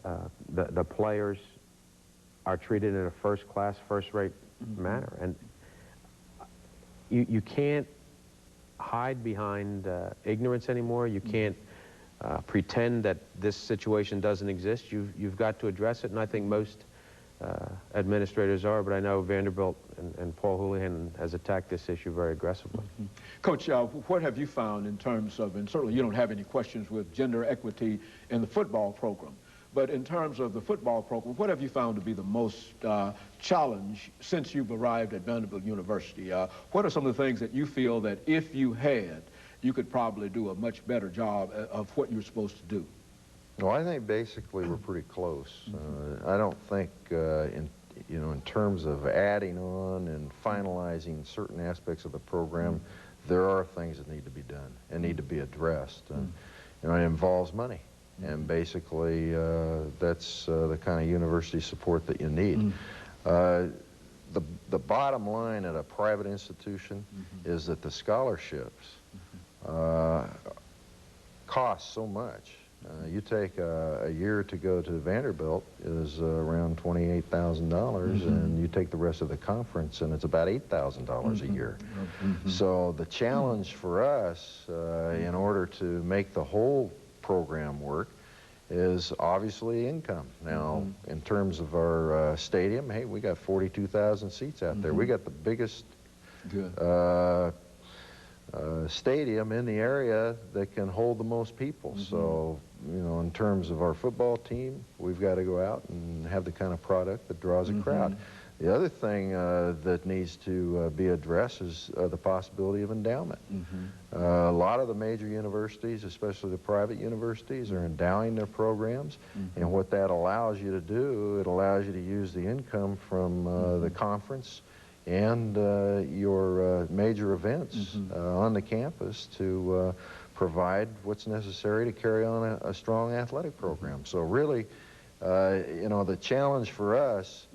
the players are treated in a first-class, first-rate manner. And you can't hide behind ignorance anymore. You can't pretend that this situation doesn't exist. You've got to address it, and I think most administrators are, but I know Vanderbilt and Paul Houlihan has attacked this issue very aggressively. Coach, what have you found in terms of, and certainly you don't have any questions with gender equity in the football program, but in terms of the football program, what have you found to be the most challenge since you've arrived at Vanderbilt University? What are some of the things that you feel that if you had, you could probably do a much better job of what you're supposed to do? Well, I think basically we're pretty close. I don't think, in terms of adding on and finalizing certain aspects of the program, there are things that need to be done and need to be addressed. It involves money, and basically that's the kind of university support that you need. The bottom line at a private institution is that the scholarships cost so much. You take a year to go to Vanderbilt is around $28,000, and you take the rest of the conference and it's about $8,000 a year. So the challenge for us in order to make the whole program work is obviously income. Now, in terms of our stadium, hey, we got 42,000 seats out there. We got the biggest stadium in the area that can hold the most people. So, in terms of our football team, we've got to go out and have the kind of product that draws a crowd. The other thing that needs to be addressed is the possibility of endowment. A lot of the major universities, especially the private universities, are endowing their programs, and what that allows you to do, it allows you to use the income from the conference and your major events on the campus to provide what's necessary to carry on a strong athletic program. So really, the challenge for us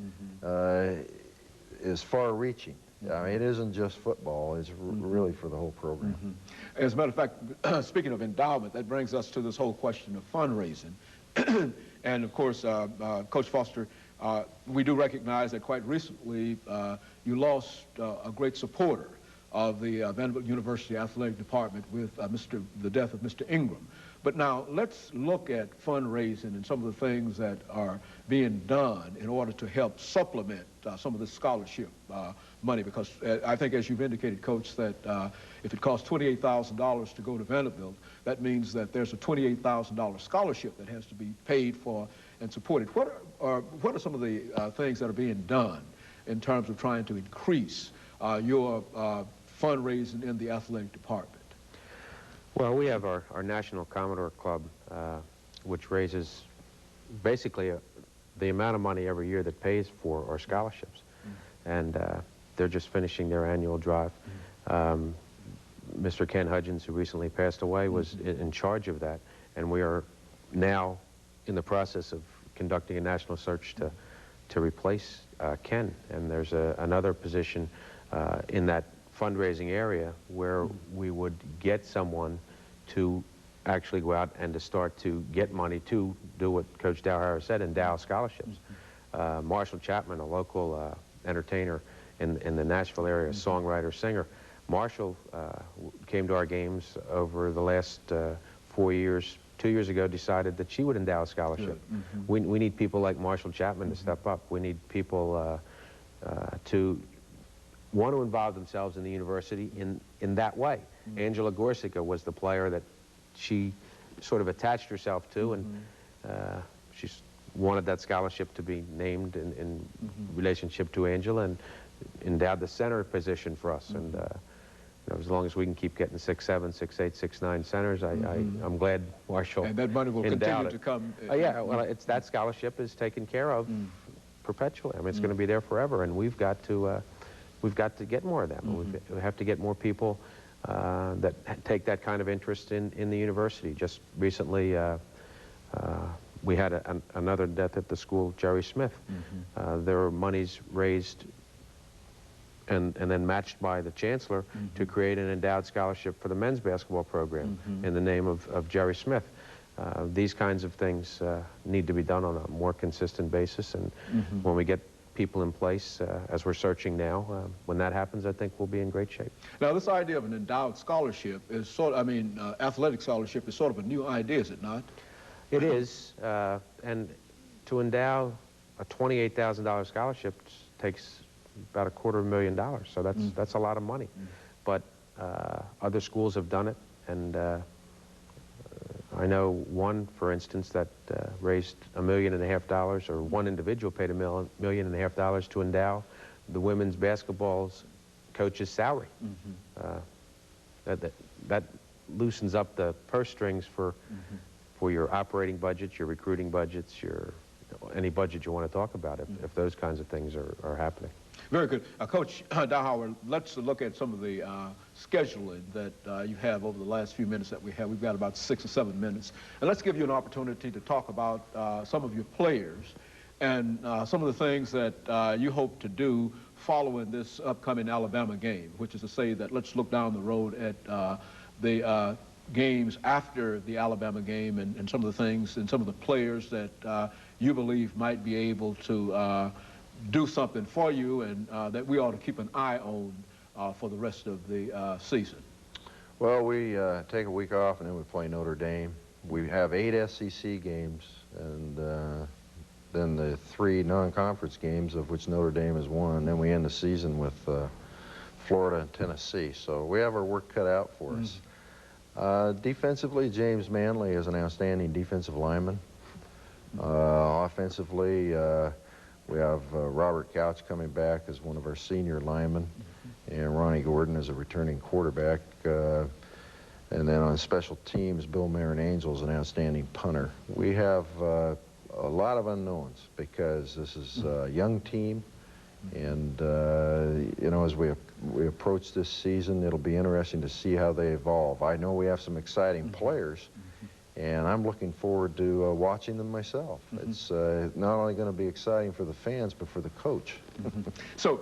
is far-reaching. I mean, it isn't just football, it's really for the whole program. As a matter of fact, speaking of endowment, that brings us to this whole question of fundraising. And of course, Coach Foster, we do recognize that quite recently you lost a great supporter of the Vanderbilt University Athletic Department with the death of Mr. Ingram. But now let's look at fundraising and some of the things that are being done in order to help supplement some of the scholarship money, because I think, as you've indicated, Coach, that if it costs $28,000 to go to Vanderbilt, that means that there's a $28,000 scholarship that has to be paid for and supported. What are some of the things that are being done in terms of trying to increase your fundraising in the athletic department? Well, we have our National Commodore Club, which raises basically the amount of money every year that pays for our scholarships. And they're just finishing their annual drive. Mr. Ken Hudgens, who recently passed away, was in charge of that. And we are now in the process of conducting a national search to replace Ken. And there's another position in that fundraising area where we would get someone to actually go out and to start to get money to do what Coach Dowhower said, endow scholarships. Marshall Chapman, a local entertainer in the Nashville area, songwriter, singer. Marshall came to our games over the last 4 years. 2 years ago, decided that she would endow a scholarship. We need people like Marshall Chapman to step up. We need people to want to involve themselves in the university in that way. Angela Gorsica was the player that she sort of attached herself to, and she wanted that scholarship to be named in relationship to Angela, and endowed the center position for us. And as long as we can keep getting 6'7", 6'8", 6'9" centers, I'm glad Marshall and that money will continue to come. Yeah, well, that scholarship is taken care of perpetually. I mean, it's going to be there forever, and we've got to get more of them. We have to get more people that take that kind of interest in the university. Just recently, we had another death at the school, Jerry Smith. There were monies raised and then matched by the chancellor to create an endowed scholarship for the men's basketball program in the name of Jerry Smith. These kinds of things need to be done on a more consistent basis, and when we get people in place, as we're searching now, when that happens, I think we'll be in great shape. Now, this idea of an endowed scholarship is sort of, athletic scholarship is sort of a new idea, is it not? It is, and to endow a $28,000 scholarship takes about $250,000, so that's a lot of money. But other schools have done it, and I know one, for instance, that raised $1.5 million, or one individual paid $1.5 million to endow the women's basketball's coach's salary. That loosens up the purse strings for your operating budgets, your recruiting budgets, any budget you want to talk about, if those kinds of things are happening. Very good. Coach Dowhower, let's look at some of the scheduling that you have over the last few minutes that we have. We've got about 6 or 7 minutes. And let's give you an opportunity to talk about some of your players and some of the things that you hope to do following this upcoming Alabama game, which is to say that let's look down the road at the games after the Alabama game and some of the things and some of the players that you believe might be able to do something for you and that we ought to keep an eye on for the rest of the season. Well, we take a week off and then we play Notre Dame. We have 8 SEC games and then the 3 non-conference games, of which Notre Dame is one. Then we end the season with Florida and Tennessee. So we have our work cut out for us. Defensively, James Manley is an outstanding defensive lineman. Offensively, we have Robert Couch coming back as one of our senior linemen, and Ronnie Gordon as a returning quarterback. And then on special teams, Bill Marin-Angel is an outstanding punter. We have a lot of unknowns because this is a young team, and you know, as we approach this season, it'll be interesting to see how they evolve. I know we have some exciting players, and I'm looking forward to watching them myself. It's not only going to be exciting for the fans, but for the coach. So